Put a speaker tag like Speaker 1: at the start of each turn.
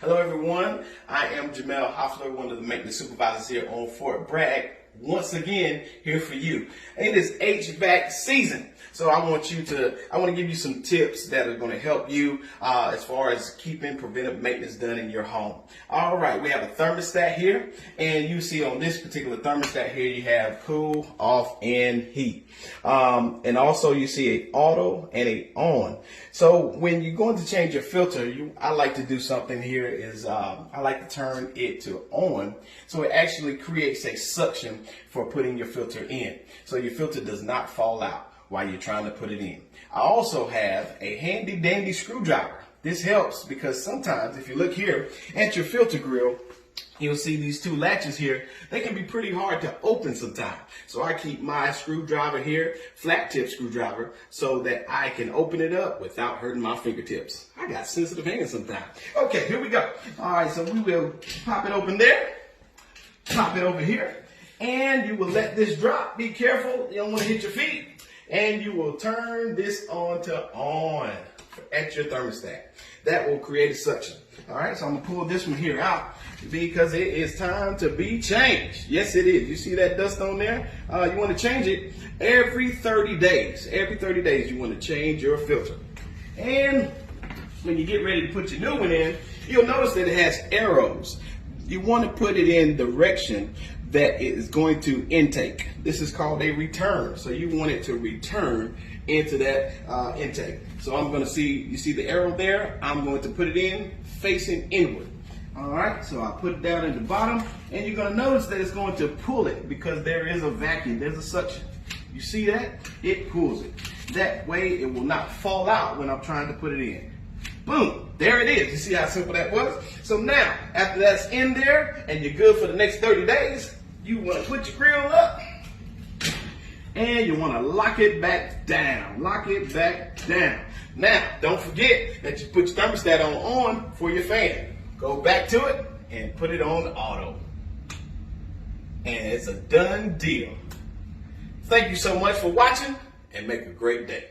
Speaker 1: Hello everyone, I am Jamel Hoffler, one of the maintenance supervisors here on Fort Bragg. Once again, here for you. It is HVAC season. So I want to give you some tips that are going to help you as far as keeping preventive maintenance done in your home. All right, we have a thermostat here, and you see on this particular thermostat here, you have cool, off, and heat. And also you see a auto and a on. So when you're going to change your filter, I like to do something here is I like to turn it to on, so it actually creates a suction for putting your filter in, so your filter does not fall out while you're trying to put it in. I also have a handy dandy screwdriver. This helps because sometimes if you look here at your filter grill, you'll see these two latches here. They can be pretty hard to open sometimes. So I keep my screwdriver here, flat tip screwdriver, so that I can open it up without hurting my fingertips. I got sensitive hands sometimes. Okay, here we go. All right, so we will pop it open there, pop it over here, and you will let this drop. Be careful, you don't want to hit your feet. And you will turn this on to on at your thermostat. That will create a suction. All right, so I'm gonna pull this one here out because it is time to be changed. Yes, it is. You see that dust on there? You want to change it every 30 days. Every 30 days, you want to change your filter. And when you get ready to put your new one in, you'll notice that it has arrows. You want to put it in direction that it is going to intake. This is called a return. So you want it to return into that intake. So I'm going to you see the arrow there? I'm going to put it in facing inward. All right, so I put it down at the bottom, and you're going to notice that it's going to pull it because there is a vacuum, there's a suction. You see that? It pulls it. That way it will not fall out when I'm trying to put it in. Boom, there it is. You see how simple that was? So now, after that's in there and you're good for the next 30 days, you want to put your grill up and you want to lock it back down. Lock it back down. Now, don't forget that you put your thermostat on for your fan. Go back to it and put it on auto. And it's a done deal. Thank you so much for watching and make a great day.